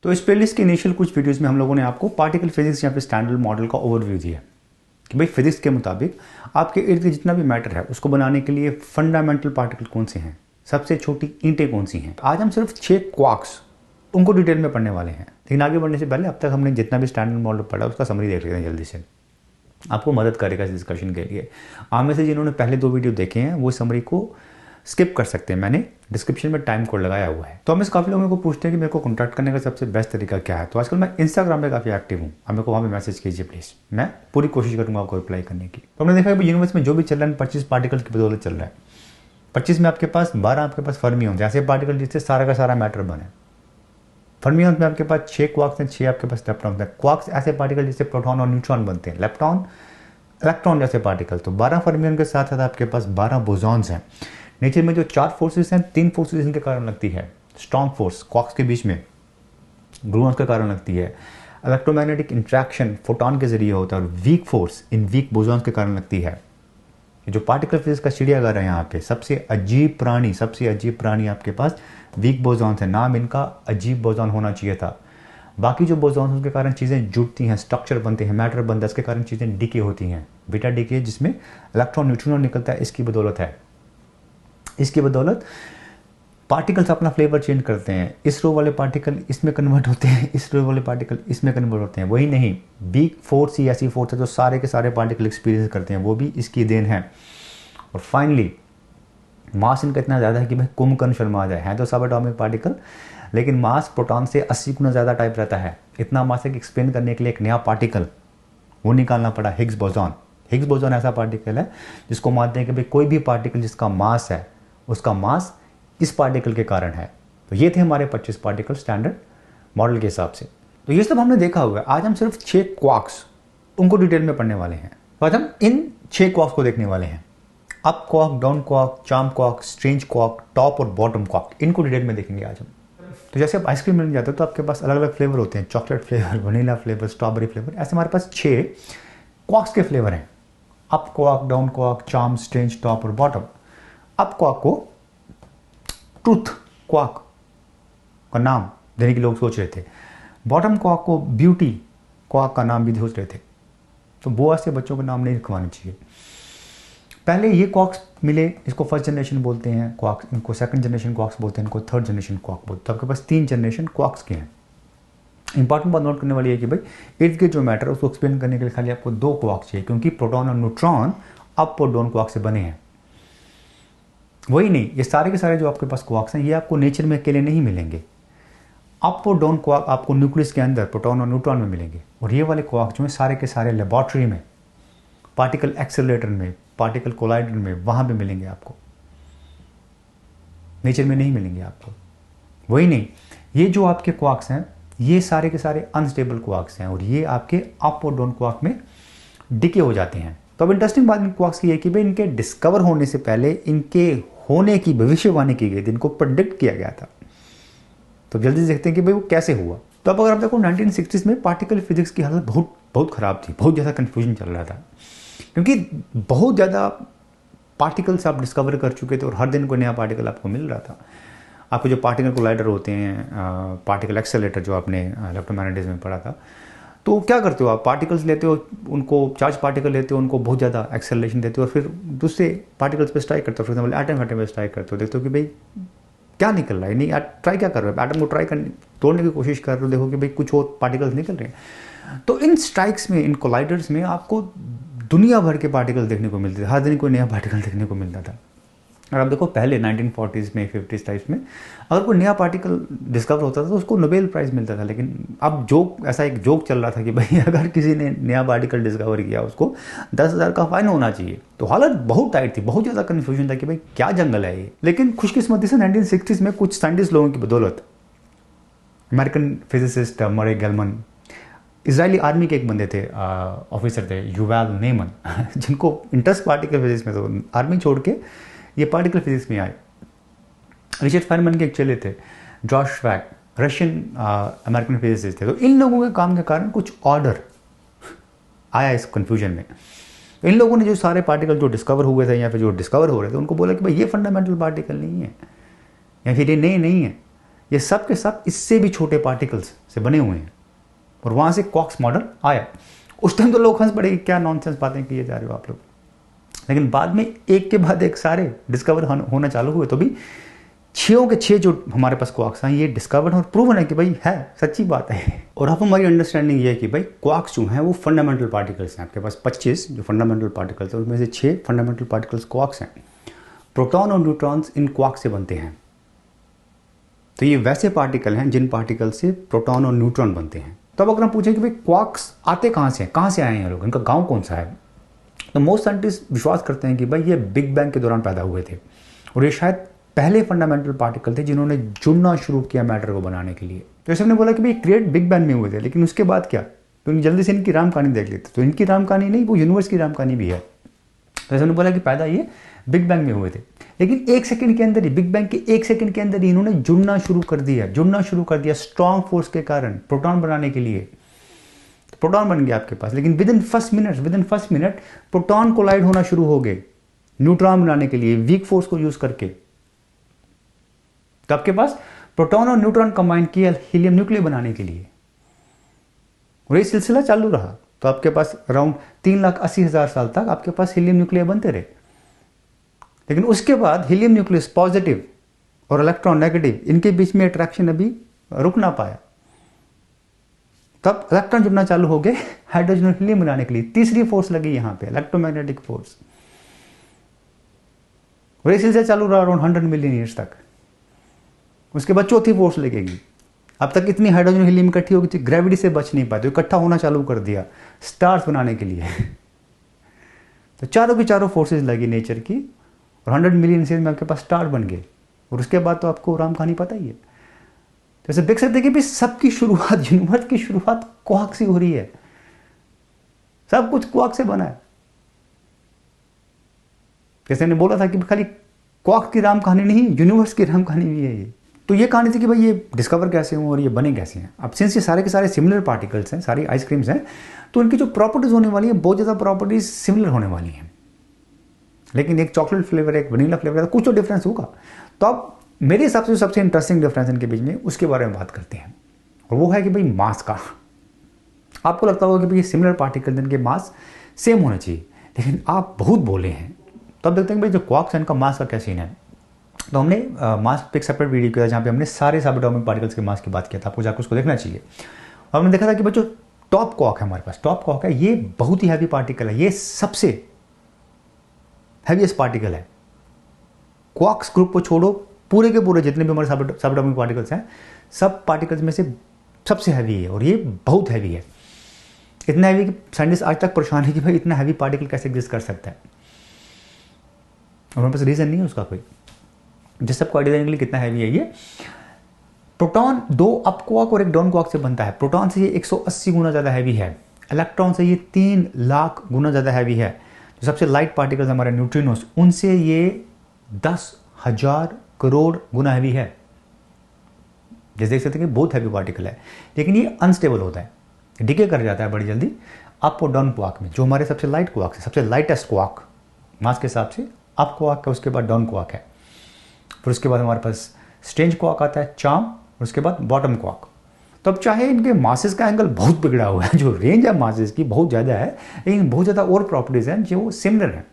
तो इस प्लेलिस्ट के इनिशियल कुछ वीडियोस में हम लोगों ने आपको पार्टिकल फिजिक्स या फिर स्टैंडर्ड मॉडल का ओवरव्यू दिया कि भाई फिजिक्स के मुताबिक आपके इर्द गिर्द जितना भी मैटर है उसको बनाने के लिए फंडामेंटल पार्टिकल कौन से हैं, सबसे छोटी ईंटें कौन सी हैं। आज हम सिर्फ 6 क्वार्क्स उनको डिटेल में पढ़ने वाले हैं। लेकिन आगे बढ़ने से पहले अब तक हमने जितना भी स्टैंडर्ड मॉडल पढ़ा उसका समरी देख लेते हैं जल्दी से, आपको मदद करेगा इस डिस्कशन के लिए। आप में से जिन्होंने पहले 2 वीडियो देखे हैं वो समरी को स्किप कर सकते हैं, मैंने डिस्क्रिप्शन में टाइम कोड लगाया हुआ है। तो हम इस काफ़ी लोगों को पूछते हैं कि मेरे को कॉन्टैक्ट करने का सबसे बेस्ट तरीका क्या है। तो आजकल मैं इंस्टाग्राम पे काफ़ी एक्टिव हूँ, आप मेरे को वहाँ पे मैसेज कीजिए प्लीज़, मैं पूरी कोशिश करूँगा आपको रिप्लाई करने की। तो हमने देखा कि यूनिवर्स में जो भी चल रहा है 25 पार्टिकल की बदौलत चल रहा है। 25 में आपके पास 12 आपके पास फर्मियंस, ऐसे पार्टिकल जिससे सारा का सारा मैटर बने। फर्मियंस में आपके पास 6 क्वार्क्स हैं, 6 आपके पास लेप्टॉन्स हैं। क्वार्क्स ऐसे पार्टिकल जिससे प्रोटॉन और न्यूट्रॉन बनते हैं, लेप्टॉन इलेक्ट्रॉन जैसे पार्टिकल। तो 12 फर्मियन के साथ साथ आपके पास 12 बोसॉन्स हैं। नीचे में जो 4 फोर्सेस हैं, 3 फोर्सेस इनके कारण लगती है। स्ट्रॉन्ग फोर्स क्वार्क्स के बीच में ग्लूऑन्स के कारण लगती है। इलेक्ट्रोमैग्नेटिक इंट्रैक्शन फोटॉन के जरिए होता है। और वीक फोर्स इन वीक बोसॉन्स के कारण लगती है। जो पार्टिकल फिजिक्स का चिड़ियाघर है यहाँ पे, सबसे अजीब प्राणी आपके पास वीक बोसॉन्स है। नाम इनका अजीब बोसॉन होना चाहिए था। बाकी जो बोसॉन्स उसके कारण चीज़ें जुड़ती हैं, स्ट्रक्चर बनते हैं, मैटर बनता है, इसके कारण चीज़ें डीके होती हैं। बीटा डीके जिसमें इलेक्ट्रॉन न्यूट्रॉन निकलता है, इसकी बदौलत है। इसकी बदौलत पार्टिकल्स अपना फ्लेवर चेंज करते हैं। इस रो वाले पार्टिकल इसमें कन्वर्ट होते हैं, इस रो वाले पार्टिकल इसमें कन्वर्ट होते हैं। वही नहीं, वीक फोर्स ही ऐसी फोर्स है जो सारे के सारे पार्टिकल एक्सपीरियंस करते हैं, वो भी इसकी देन है। और फाइनली मास इनका इतना ज़्यादा है कि भाई कुंभकर्ण शर्मा जाए। हैं तो सब एटॉमिक पार्टिकल, लेकिन मास प्रोटॉन से 80 गुना ज़्यादा टाइप रहता है। इतना मास है कि एक्सप्लेन करने के लिए एक नया पार्टिकल वो निकालना पड़ा, हिग्स बोसॉन। हिग्स बोसॉन ऐसा पार्टिकल है जिसको मानते हैं कि भाई कोई भी पार्टिकल जिसका मास है उसका मास इस पार्टिकल के कारण है। तो ये थे हमारे 25 पार्टिकल स्टैंडर्ड मॉडल के हिसाब से। तो ये सब हमने देखा हुआ है। आज हम सिर्फ 6 क्वार्क्स उनको डिटेल में पढ़ने वाले हैं। तो आज हम इन 6 क्वार्क्स को देखने वाले हैं। Up quark, down quark, charm quark, strange quark, top और बॉटम क्वार्क, इनको डिटेल में देखेंगे आज हम। तो जैसे आप आइसक्रीम मिल जाते हो तो आपके पास अलग अलग फ्लेवर होते हैं, chocolate flavour, vanilla flavour, strawberry flavour. ऐसे हमारे पास 6 क्वार्क्स के फ्लेवर हैं। Up quark, down quark, charm, strange, top और बॉटम। अप क्वार्क को ट्रूथ क्वार्क का नाम देने के लोग सोच रहे थे। बॉटम क्वार्क को ब्यूटी क्वार्क का नाम भी सोच रहे थे। तो वो ऐसे बच्चों का नाम नहीं रखवाना चाहिए। पहले ये क्वार्क्स मिले, इसको फर्स्ट जनरेशन बोलते हैं क्वार्क्स, इनको सेकंड जनरेशन क्वार्क्स बोलते हैं, इनको थर्ड जनरेशन क्वार्क बोलते हैं। तो आपके पास 3 जनरेशन क्वार्क्स के हैं। इंपॉर्टेंट बात नोट करने वाली है कि भाई इर्द गिर्द जो मैटर है उसको एक्सप्लेन करने के लिए खाली आपको 2 क्वार्क चाहिए, क्योंकि प्रोटॉन और न्यूट्रॉन अप और डाउन क्वार्क से बने हैं। वही नहीं, ये सारे के सारे जो आपके पास क्वार्क्स हैं ये आपको नेचर में अकेले नहीं मिलेंगे। अप और डाउन क्वार्क आपको न्यूक्लियस के अंदर प्रोटॉन और न्यूट्रॉन में मिलेंगे। और ये वाले क्वार्क जो हैं सारे के सारे लेबॉर्ट्री में, पार्टिकल एक्सेलरेटर में, पार्टिकल कोलाइडर में, वहां पे मिलेंगे आपको, नेचर में नहीं मिलेंगे आपको। वही नहीं, ये जो आपके क्वार्क्स हैं ये सारे के सारे अनस्टेबल क्वार्क्स हैं और ये आपके अप और डाउन क्वार्क में डिके हो जाते हैं। तो अब इंटरेस्टिंग बात इन क्वार्क्स की है कि भाई इनके डिस्कवर होने से पहले इनके होने की भविष्यवाणी की गई थी, इनको प्रेडिक्ट किया गया था। तो जल्दी से देखते हैं कि भाई वो कैसे हुआ। तो अब अगर आप देखो 1960s में पार्टिकल फिजिक्स की हालत बहुत ख़राब थी, बहुत ज़्यादा कन्फ्यूजन चल रहा था, क्योंकि बहुत ज़्यादा पार्टिकल्स आप डिस्कवर कर चुके थे और हर दिन कोई नया पार्टिकल आपको मिल रहा था। आपके जो पार्टिकल कोलाइडर होते हैं, पार्टिकल एक्सेलरेटर जो आपने इलेक्ट्रोमैग्नेटिज्म में पढ़ा था, तो क्या करते हो आप, पार्टिकल्स लेते हो, उनको चार्ज पार्टिकल लेते हो, उनको बहुत ज़्यादा एक्सेलरेशन देते हो और फिर दूसरे पार्टिकल्स पे स्ट्राइक करते हो। फॉर एग्जाम्पल एटम पे स्ट्राइक करते हो, देखते हो कि भाई क्या निकल रहा है। नहीं, ट्राई क्या कर रहे हो, एटम को ट्राई करने तोड़ने की कोशिश कर रहे हो, देखो कि भाई कुछ और पार्टिकल्स निकल रहे हैं। तो इन स्ट्राइक्स में, इन कोलाइडर्स में आपको दुनिया भर के पार्टिकल देखने को मिलते थे, हर दिन कोई नया पार्टिकल देखने को मिलता था। और आप देखो पहले 1940s में, 50s टाइप्स में अगर कोई नया पार्टिकल डिस्कवर होता था तो उसको नोबेल प्राइज़ मिलता था। लेकिन अब ऐसा एक जोक चल रहा था कि भाई अगर किसी ने नया पार्टिकल डिस्कवर किया उसको 10,000 का फाइन होना चाहिए। तो हालत बहुत टाइट थी, बहुत ज़्यादा कन्फ्यूजन था कि भाई क्या जंगल है ये। लेकिन खुशकिस्मती से 1960s में कुछ साइंटिस्ट लोगों की बदौलत, अमेरिकन फिजिसिस्ट मरे गेलमन, इजरायली आर्मी के एक बंदे थे, ऑफिसर थे, युवाल नेमन, जिनको इंटरेस्ट पार्टिकल फिजिक्स में, तो आर्मी छोड़ के ये पार्टिकल फिजिक्स में आए। रिचर्ड फेनमैन के एक चेले थे, Josh swag, Russian American physicist थे। तो इन लोगों के काम के कारण कुछ ऑर्डर आया इस कन्फ्यूजन में। तो इन लोगों ने जो सारे पार्टिकल जो डिस्कवर हुए थे या फिर जो डिस्कवर हो रहे थे उनको बोला कि भाई ये फंडामेंटल पार्टिकल नहीं है या फिर ये नए नहीं है, ये सब के सब इससे भी छोटे पार्टिकल्स से बने हुए हैं और वहाँ से क्वार्क्स मॉडल आया। उस टाइम तो लोग हंस पड़े कि क्या नॉनसेंस बातें किए जा रहे हो आप लोग, लेकिन बाद में एक के बाद एक सारे डिस्कवर होना चालू हुए, तो भी 6 के 6 जो हमारे पास क्वार्क्स हैं ये डिस्कवर्ड और प्रूवन है कि भाई है, सच्ची बात है। और अब हमारी अंडरस्टैंडिंग ये है कि भाई क्वार्क्स जो हैं वो फंडामेंटल पार्टिकल्स हैं। आपके पास 25 जो फंडामेंटल पार्टिकल्स हैं उनमें से 6 फंडामेंटल पार्टिकल्स क्वार्क्स हैं। प्रोटॉन और न्यूट्रॉन्स इन क्वार्क से बनते हैं। तो ये वैसे पार्टिकल हैं जिन पार्टिकल से प्रोटॉन और न्यूट्रॉन बनते हैं। तो अब अगर हम पूछें कि भाई क्वार्क्स आते कहाँ से हैं, कहाँ से आए हैं लोग, इनका गाँव कौन सा है, तो मोस्ट साइंटिस्ट विश्वास करते हैं कि भाई ये बिग बैंग के दौरान पैदा हुए थे और ये शायद पहले फंडामेंटल पार्टिकल थे जिन्होंने जुड़ना शुरू किया मैटर को बनाने के लिए। तो जैसे हमने बोला कि भाई क्रिएट बिग बैंग में हुए थे, लेकिन उसके बाद क्या, तो जल्दी से इनकी राम कहानी देख लेते। तो इनकी राम कहानी नहीं, वो यूनिवर्स की राम कहानी भी है। तो जैसे हमने बोला कि पैदा ये बिग बैंग में हुए थे, लेकिन 1 सेकंड के अंदर ही, बिग बैंग के 1 सेकंड के अंदर ही इन्होंने जुड़ना शुरू कर दिया स्ट्रॉन्ग फोर्स के कारण प्रोटॉन बनाने के लिए। प्रोटॉन बन गया आपके पास, लेकिन within first minute proton collide होना शुरू हो गए न्यूट्रॉन बनाने के लिए वीक फोर्स को यूज करके। तो आपके पास प्रोटॉन और न्यूट्रॉन कंबाइन किया हीलियम न्यूक्लियर बनाने के लिए और ये सिलसिला चालू रहा। तो आपके पास अराउंड 3,80,000 साल तक आपके पास हीलियम न्यूक्लियर बनते रहे। लेकिन उसके बाद हीलियम न्यूक्लियस पॉजिटिव और इलेक्ट्रॉन नेगेटिव, इनके बीच में अट्रैक्शन अभी रुक ना पाया। तब इलेक्ट्रॉन जुड़ना चालू हो गए हाइड्रोजन और हीलियम बनाने के लिए। तीसरी फोर्स लगी यहां पे, इलेक्ट्रोमैग्नेटिक फोर्स। और ये सिलसिला चालू रहा अराउंड 100 मिलियन ईयर्स तक। उसके बाद चौथी फोर्स लगेगी। अब तक इतनी हाइड्रोजन हीलियम इकट्ठी होगी थी, ग्रेविटी से बच नहीं पाए, तो इकट्ठा होना चालू कर दिया स्टार्स बनाने के लिए। तो चारों की चारों फोर्सेज लगी नेचर की और 100 मिलियन ईयर्स में आपके पास स्टार बन गए। और उसके बाद तो आपको राम कहानी पता ही है। जैसे देख सकते हैं कि सबकी शुरुआत, यूनिवर्स की शुरुआत क्वार्क से हो रही है। सब कुछ क्वार्क से बना है। जैसे मैंने बोला था कि खाली क्वार्क की राम कहानी नहीं, यूनिवर्स की राम कहानी भी है ये। तो ये कहानी थी कि भाई ये डिस्कवर कैसे हुए और ये बने कैसे हैं। अब सिंस ये सारे के सारे सिमिलर पार्टिकल्स हैं, सारी आइसक्रीम्स हैं, तो उनकी जो प्रॉपर्टीज होने वाली है बहुत ज़्यादा प्रॉपर्टीज सिमिलर होने वाली हैं। लेकिन एक चॉकलेट फ्लेवर, एक वनीला फ्लेवर, कुछ तो डिफरेंस होगा। तो अब मेरे हिसाब से सबसे इंटरेस्टिंग डिफरेंस इनके बीच में, उसके बारे में बात करते हैं। और वो है कि भाई मास का। आपको लगता होगा कि भाई ये सिमिलर पार्टिकल, इनके मास सेम होना चाहिए, लेकिन आप बहुत बोले हैं। तो अब देखते हैं भाई जो क्वार्क्स है इनका मास का क्या सीन है। तो हमने मास पे एक सेपरेट वीडियो किया जहाँ पे हमने सारे सबएटॉमिक पार्टिकल्स के मास की बात किया था, आपको जाकर उसको देखना चाहिए। और हमने देखा था कि भाई जो टॉप क्वार्क है हमारे पास, टॉप क्वार्क है, ये बहुत ही हैवी पार्टिकल है, ये सबसे हैवीएस्ट पार्टिकल है। क्वार्क्स ग्रुप को छोड़ो, पूरे के पूरे जितने भी हमारे सबएटॉमिक पार्टिकल्स हैं, सब पार्टिकल्स में से सबसे हैवी है और ये बहुत हैवी है। इतना हैवी कि साइंटिस्ट आज तक परेशान है कि भाई इतना हैवी पार्टिकल कैसे एग्जिस्ट कर सकता है। और हमारे पास रीजन नहीं है उसका कोई, जिस सबको आइडिया देने के लिए कितना हैवी है ये। प्रोटॉन 2 अप क्वार्क और एक डाउन क्वार्क से बनता है। प्रोटॉन से ये 180 गुना ज़्यादा हैवी है, इलेक्ट्रॉन से ये 3 लाख गुना ज़्यादा हैवी है। जो सबसे लाइट पार्टिकल्स हमारे न्यूट्रिनोस, उनसे ये 10,000 करोड़ गुना हैवी है। जैसे देख सकते हैं कि बहुत हैवी पार्टिकल है, लेकिन ये अनस्टेबल होता है, डिके कर जाता है बड़ी जल्दी अप और डाउन क्वार्क में। जो हमारे सबसे लाइट क्वार्क है, सबसे लाइटेस्ट क्वार्क मास के हिसाब से अप क्वार्क है, उसके बाद डाउन क्वार्क है, फिर उसके बाद हमारे पास स्ट्रेंज क्वार्क आता है, चार्म, और उसके बाद बॉटम क्वार्क। तो अब चाहे इनके मासेस का एंगल बहुत बिगड़ा हुआ है, जो रेंज है मासेस की बहुत ज़्यादा है, लेकिन बहुत ज़्यादा और प्रॉपर्टीज़ हैं जो सिमिलर हैं।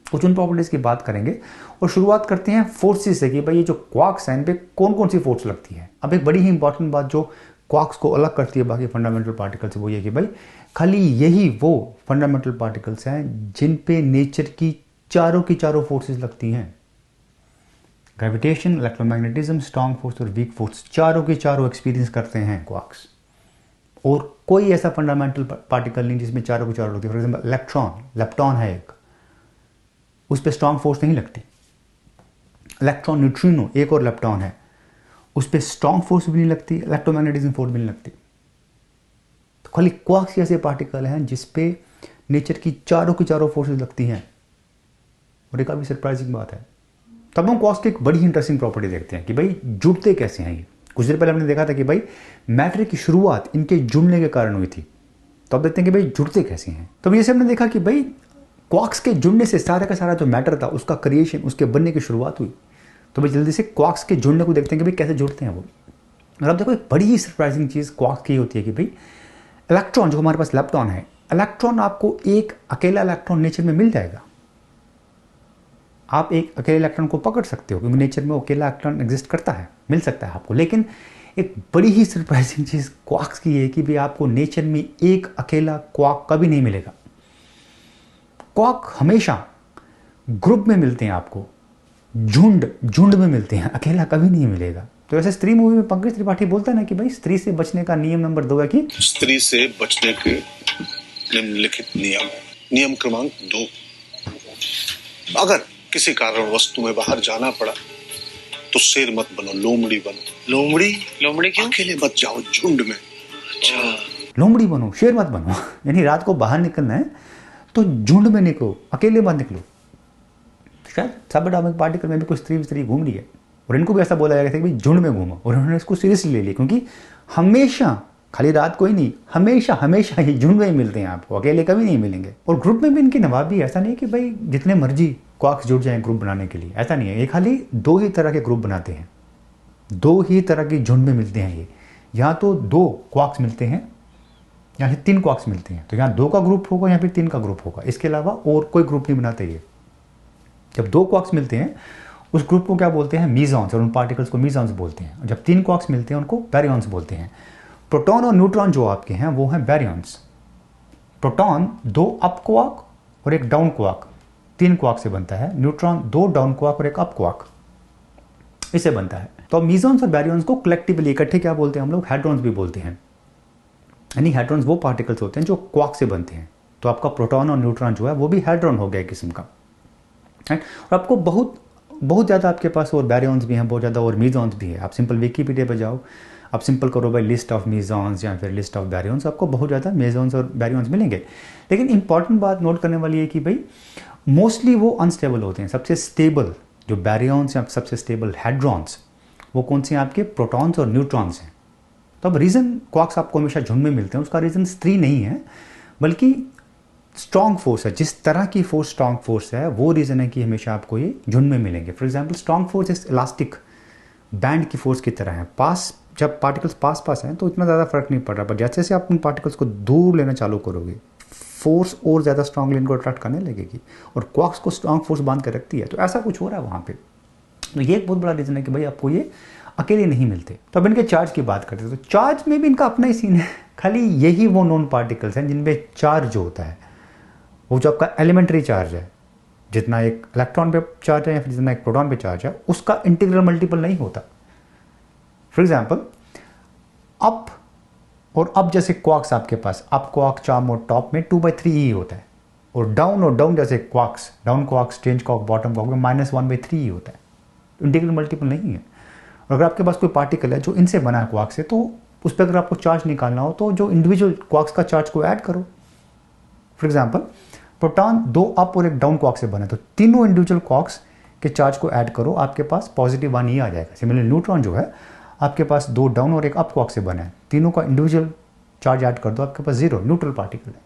कुछ उन प्रॉपर्टीज़ की बात करेंगे और शुरुआत करते हैं फोर्सेस से कि भाई ये जो क्वार्क्स हैं इन पे कौन कौन सी फोर्स लगती है। अब एक बड़ी ही इंपॉर्टेंट बात जो क्वार्क्स को अलग करती है बाकी फंडामेंटल पार्टिकल से, वो ये कि भाई खाली यही वो फंडामेंटल पार्टिकल्स हैं जिन पे नेचर की चारों फोर्सेस लगती हैं। ग्रेविटेशन, इलेक्ट्रोमैग्नेटिज्म, स्ट्रॉन्ग फोर्स और वीक फोर्स, चारों के चारों एक्सपीरियंस करते हैं क्वार्क्स। और कोई ऐसा फंडामेंटल पार्टिकल नहीं जिसमें चारों के चारों लगती है। फॉर एग्जाम्पल लेप्टॉन है एक, उस पर स्ट्रॉन्ग फोर्स नहीं लगती। इलेक्ट्रॉन, न्यूट्रिनो एक और लेप्टॉन है, उस पर स्ट्रॉन्ग फोर्स भी नहीं लगती, इलेक्ट्रोमैग्नेटिज्म फोर्स भी नहीं लगती। तो खाली क्वार्क्स ऐसे पार्टिकल हैं जिसपे नेचर की चारों फोर्सेस लगती हैं। और एक काफ़ी सरप्राइजिंग बात है। तब हम क्वार्क्स की एक बड़ी इंटरेस्टिंग प्रॉपर्टी देखते हैं कि भाई जुड़ते कैसे हैं ये। कुछ देर पहले हमने देखा था कि भाई मैटर की शुरुआत इनके जुड़ने के कारण हुई थी। तो अब देखते हैं कि भाई जुड़ते कैसे हैं। तो ये से हमने देखा कि भाई क्वार्क्स के जुड़ने से सारा का सारा जो मैटर था उसका क्रिएशन, उसके बनने की शुरुआत हुई। तो भाई जल्दी से क्वार्क्स के जुड़ने को देखते हैं कि भाई कैसे जुड़ते हैं वो। और अब देखो एक बड़ी ही सरप्राइजिंग चीज़ क्वार्क्स की होती है कि भाई इलेक्ट्रॉन जो हमारे पास लेप्टॉन है, इलेक्ट्रॉन आपको एक अकेला इलेक्ट्रॉन नेचर में मिल जाएगा। आप एक अकेले इलेक्ट्रॉन को पकड़ सकते हो क्योंकि नेचर में अकेला इलेक्ट्रॉन एग्जिस्ट करता है, मिल सकता है आपको। लेकिन एक बड़ी ही सरप्राइजिंग चीज़ क्वार्क्स की है कि भाई आपको नेचर में एक अकेला क्वार्क कभी नहीं मिलेगा। क्वार्क हमेशा ग्रुप में मिलते हैं आपको, झुंड में मिलते हैं, अकेला कभी नहीं मिलेगा। तो ऐसे स्त्री मूवी में पंकज त्रिपाठी बोलता है ना कि भाई स्त्री से बचने का नियम नंबर 2 है कि स्त्री से बचने के निम्नलिखित नियम क्रमांक 2, अगर किसी कारणवश तुम्हें बाहर जाना पड़ा तो शेर मत बनो, लोमड़ी बनो। लोमड़ी क्यों? अकेले मत जाओ, झुंड में। अच्छा, लोमड़ी बनो, शेर मत बनो। यानी रात को बाहर निकलना है तो झुंड में निकलो, अकेले मत निकलो। शायद सब एटॉमिक पार्टिकल में भी कोई स्त्री घूम रही है और इनको भी ऐसा बोला गया था कि भाई झुंड में घूमो, और उन्होंने इसको सीरियसली ले लिया क्योंकि हमेशा, खाली रात को ही नहीं, हमेशा ही झुंड में ही मिलते हैं आपको, अकेले कभी नहीं मिलेंगे। और ग्रुप में भी इनकी नवाबी ऐसा नहीं है कि भाई जितने मर्जी क्वार्क्स जुड़ जाएं ग्रुप बनाने के लिए, ऐसा नहीं है। ये खाली 2 ही तरह के ग्रुप बनाते हैं, 2 ही तरह की झुंड में मिलते हैं ये। या तो 2 क्वार्क्स मिलते हैं या फिर 3 क्वार्क्स मिलते हैं, तो यहाँ 2 का ग्रुप होगा या फिर 3 का ग्रुप होगा, इसके अलावा और कोई ग्रुप नहीं बनाते ये। जब 2 क्वार्क्स मिलते हैं उस ग्रुप को क्या बोलते हैं? मीजॉन्स, और उन पार्टिकल्स को मीजॉन्स बोलते हैं। और जब 3 क्वार्क्स मिलते हैं उनको बैरियॉन्स बोलते हैं। प्रोटॉन और न्यूट्रॉन जो आपके हैं वो हैं बैरियॉन्स। प्रोटॉन 2 अप क्वार्क और 1 डाउन क्वार्क, 3 क्वार्क से बनता है। न्यूट्रॉन 2 डाउन क्वार्क और 1 अप क्वार्क, इससे बनता है। तो मीजॉन्स और बैरियॉन्स को कलेक्टिवली इकट्ठे क्या बोलते हैं हम लोग? हेड्रॉन्स भी बोलते हैं। यानी हेड्रॉन्स वो पार्टिकल्स होते हैं जो क्वार्क से बनते हैं। तो आपका प्रोटॉन और न्यूट्रॉन जो है वो भी हेड्रॉन हो गया एक किस्म का, राइट। और आपको बहुत ज़्यादा आपके पास और बैरियॉन्स भी हैं, बहुत ज़्यादा और मीजॉन्स भी है। आप सिंपल विकीपीडिया पे जाओ, आप सिंपल करो भाई लिस्ट ऑफ मीजॉन्स या फिर लिस्ट ऑफ बैरियॉन्स, आपको बहुत ज़्यादा मीजॉन्स और बैरियॉन्स मिलेंगे। लेकिन इंपॉर्टेंट बात नोट करने वाली है कि भाई मोस्टली वो अनस्टेबल होते हैं। सबसे स्टेबल जो बैरियॉन्स या सबसे स्टेबल हेड्रॉन्स वो कौन से हैं? आपके प्रोटॉन्स और न्यूट्रॉन्स हैं। तो अब रीज़न क्वार्क्स आपको हमेशा झुंड में मिलते हैं उसका रीज़न स्त्री नहीं है, बल्कि स्ट्रॉन्ग फोर्स है। जिस तरह की फोर्स स्ट्रॉन्ग फोर्स है वो रीज़न है कि हमेशा आपको ये झुंड में मिलेंगे। फॉर एग्जांपल स्ट्रॉन्ग फोर्स इस इलास्टिक बैंड की फोर्स की तरह है। जब पार्टिकल्स पास हैं तो इतना ज़्यादा फर्क नहीं पड़ रहा, पर जैसे जैसे आप उन पार्टिकल्स को दूर लेना चालू करोगे फोर्स और ज़्यादा स्ट्रांगली इनको अट्रैक्ट करने लगेगी, और क्वार्क्स को स्ट्रॉन्ग फोर्स बांध कर रखती है। तो ऐसा कुछ हो रहा है वहाँ पे। तो ये एक बहुत बड़ा रीज़न है कि भाई आपको ये अकेले नहीं मिलते। तो अब इनके चार्ज की बात करते हैं तो चार्ज में भी इनका अपना ही सीन है। खाली यही वो नॉन पार्टिकल्स हैं जिनमें चार्ज जो होता है वो जो आपका एलिमेंट्री चार्ज है, जितना एक इलेक्ट्रॉन पे चार्ज है या फिर जितना एक प्रोटॉन पे चार्ज है, उसका इंटीग्रल मल्टीपल नहीं होता। फॉर एग्जाम्पल अप और अप जैसे क्वार्क्स आपके पास, अप क्वार्क चार्म और टॉप में 2/3 ही होता है, और डाउन जैसे quarks, down quarks, strange quark, bottom quark में -1/3 ही होता है। इंटीग्रल मल्टीपल नहीं है। और अगर आपके पास कोई पार्टिकल है जो इनसे बना है क्वार्क से, तो उस पर अगर आपको चार्ज निकालना हो तो जो इंडिविजुअल क्वार्क्स का चार्ज को ऐड करो। फॉर एग्जाम्पल प्रोटॉन 2 अप और 1 डाउन क्वार्क से बना है, तो तीनों इंडिविजुअल क्वार्क्स के चार्ज को ऐड करो, आपके पास +1 ही आ जाएगा। सिमिलरली न्यूट्रॉन जो है आपके पास 2 डाउन और 1 अप क्वार्क से बना है, तीनों का इंडिविजुअल चार्ज ऐड कर दो, आपके पास 0 न्यूट्रल पार्टिकल है।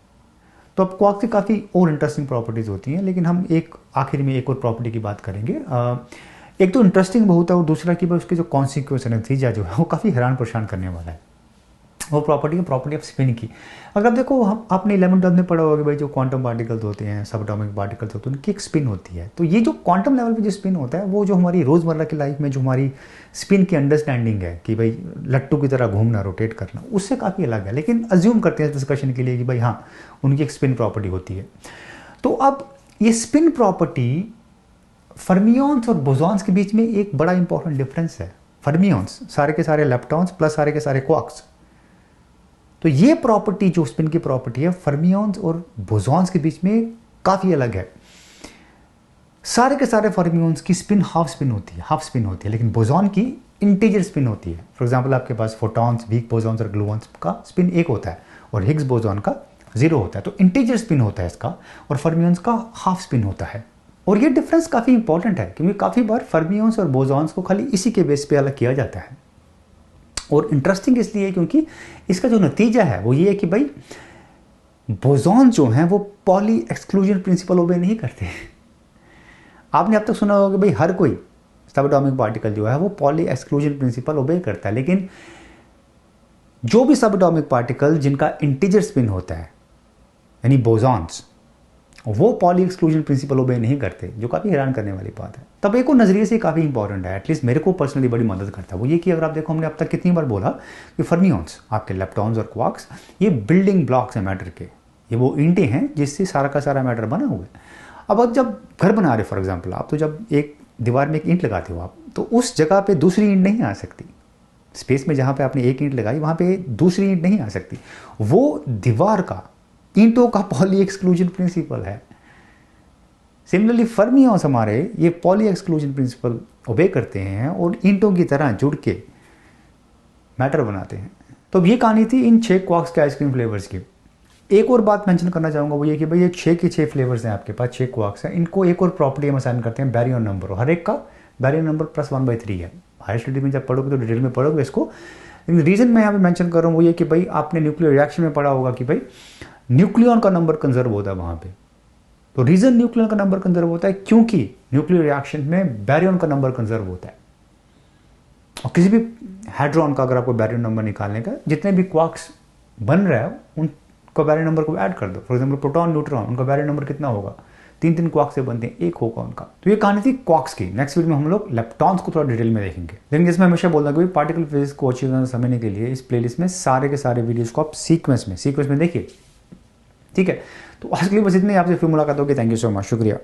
तो अब क्वार्क की काफ़ी और इंटरेस्टिंग प्रॉपर्टीज़ होती हैं, लेकिन हम आखिर में एक और प्रॉपर्टी की बात करेंगे। एक तो इंटरेस्टिंग बहुत है और दूसरा कि उसके जो कॉन्सिक्वेंस है, नतीजा जो है वो काफ़ी हैरान परेशान करने वाला है। वो प्रॉपर्टी ऑफ स्पिन की। अगर आप देखो, आपने 11th में पढ़ा होगा भाई जो क्वांटम पार्टिकल्स होते हैं, सब एटॉमिक पार्टिकल्स होते हैं, उनकी एक स्पिन होती है। तो ये जो क्वांटम लेवल पे जो स्पिन होता है वो जो हमारी रोज़मर्रा की लाइफ में जो हमारी स्पिन की अंडरस्टैंडिंग है कि भाई लट्टू की तरह घूमना, रोटेट करना, उससे काफ़ी अलग है। लेकिन अज्यूम करते हैं डिस्कशन के लिए कि भाई हाँ, उनकी एक स्पिन प्रॉपर्टी होती है। तो अब ये स्पिन प्रॉपर्टी फर्मियंस और बोसॉन्स के बीच में एक बड़ा इंपॉर्टेंट डिफरेंस है। फर्मियंस सारे के सारे लेप्टॉन्स प्लस सारे के सारे क्वार्क्स। तो ये प्रॉपर्टी जो स्पिन की प्रॉपर्टी है फर्मियंस और बोसॉन्स के बीच में काफ़ी अलग है। सारे के सारे फर्मियंस की स्पिन हाफ स्पिन होती है, लेकिन बोसॉन की इंटीजर स्पिन होती है। फॉर एग्जांपल आपके पास फोटॉन्स, वीक बोसॉन्स और ग्लूऑन्स का स्पिन 1 होता है और हिग्स बोसॉन का 0 होता है। तो इंटीजर स्पिन होता है इसका, और फर्मियंस का हाफ स्पिन होता है। और ये डिफरेंस काफ़ी इंपॉर्टेंट है क्योंकि काफ़ी बार फर्मियंस और बोसॉन्स को खाली इसी के बेस पे अलग किया जाता है। और इंटरेस्टिंग इसलिए क्योंकि इसका जो नतीजा है वो ये है कि भाई बोसॉन जो हैं वो पॉली एक्सक्लूजन प्रिंसिपल ओबे नहीं करते। आपने अब तक सुना होगा कि भाई हर कोई सब एटॉमिक पार्टिकल जो है वो पॉली एक्सक्लूजन प्रिंसिपल ओबे करता है। लेकिन जो भी सब एटॉमिक पार्टिकल जिनका इंटीजर स्पिन होता है यानी बोसॉन्स, वो पॉली एक्सक्लूजन प्रिंसिपल ओबे नहीं करते, जो काफ़ी हैरान करने वाली बात है। तब एक और नज़रिए से काफ़ी इंपॉर्टेंट है, एटलीस्ट मेरे को पर्सनली बड़ी मदद करता है। वो ये कि अगर आप देखो हमने अब तक कितनी बार बोला कि फर्मियंस, आपके लेप्टॉन्स और क्वार्क्स, ये बिल्डिंग ब्लॉक्स हैं मैटर के, ये वो ईंटें हैं जिससे सारा का सारा मैटर बना हुआ है। अब जब घर बना रहे फॉर एग्जाम्पल आप, तो जब एक दीवार में एक ईंट लगाते हो आप, तो उस जगह पे दूसरी ईंट नहीं आ सकती। स्पेस में जहाँ पे आपने एक ईंट लगाई वहाँ पे दूसरी ईंट नहीं आ सकती। वो दीवार का, ईंटों का पॉली एक्सक्लूजन प्रिंसिपल है। सिमिलरली फर्मियंस हमारे ये पॉली एक्सक्लूजन प्रिंसिपल ओबे करते हैं और ईंटों की तरह जुड़ के मैटर बनाते हैं। तो अब ये कहानी थी इन 6 क्वार्क्स के आइसक्रीम फ्लेवर्स की। एक और बात मेंशन करना चाहूँगा वो ये कि भाई ये 6 के 6 फ्लेवर्स हैं आपके पास, 6 क्वार्क्स हैं। इनको एक और प्रॉपर्टी हम असाइन करते हैं, बैरियन नंबर। हर एक का बैरियन नंबर +1/3 है। हायर स्टडी में जब पढ़ोगे तो डिटेल में पढ़ोगे इसको। रीज़न मैं यहाँ पे मेंशन कर रहा हूँ वो ये कि भाई आपने न्यूक्लियर रिएक्शन में पढ़ा होगा कि भाई न्यूक्लियॉन का नंबर कंजर्व होता है वहाँ पे। तो रीज़न न्यूक्लियन का नंबर कंजर्व होता है क्योंकि न्यूक्लियर रिएक्शन में बैरियन का नंबर कंजर्व होता है। और किसी भी हाइड्रॉन का अगर आपको बैरियन नंबर निकालने का, जितने भी क्वार्क्स बन रहा है उनका बैरियन नंबर को ऐड कर दो। फॉर एग्जाम्पल प्रोटॉन, न्यूट्रॉन, उनका बैरियन नंबर कितना होगा? 3 क्वार्क्स से बनते हैं, 1 होगा उनका। तो ये कहानी थी क्वार्क्स की। नेक्स्ट वीडियो में हम लोग लेप्टॉन्स को थोड़ा डिटेल में देखेंगे। लेकिन जैसे मैं हमेशा बोलता हूँ कि पार्टिकल फिजिक्स को अच्छी तरह समझने के लिए इस प्लेलिस्ट में सारे के सारे वीडियोज़ को आप सीक्वेंस में देखिए, ठीक है। तो आज के लिए बस इतने, आपसे फिर मुलाकात होगी। थैंक यू सो मच, शुक्रिया।